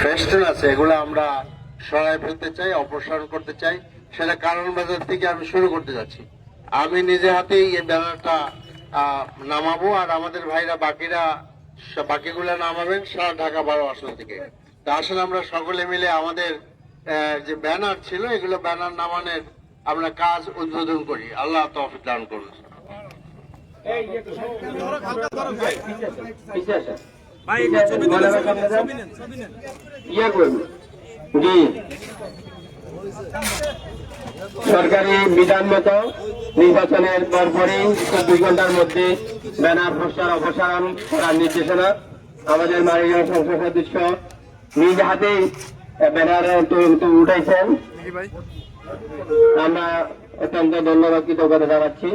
Festoon আছে, এগুলো আমরা সরাই ফেলতে চাই, অপসারণ করতে চাই। সেটা কারণ বাজার থেকে আমি শুরু করতে যাচ্ছি। আমি নিজে হাতেই এই ব্যানারটা নামাবো, আর আমাদের ভাইরা বাকিগুলা নামাবেন সারা ঢাকা 12 আসন থেকে। তা আসলে আমরা সকলে মিলে আমাদের যে ব্যানার ছিল, এগুলো ব্যানার নামানোর আমরা কাজ উদ্বোধন করি। আল্লাহ তৌফিক দান করুন। সরকারি বিধান মতো নির্বাচনের পরপরই ২৪ ঘন্টার মধ্যে ব্যানার পোস্টার অপসারণ করার নির্দেশনা আমাদের মাননীয় সংসদ সদস্য নিজ হাতেই ব্যানার উঠাইছেন। আমরা অত্যন্ত ধন্যবাদ কৃতজ্ঞতা জানাচ্ছি।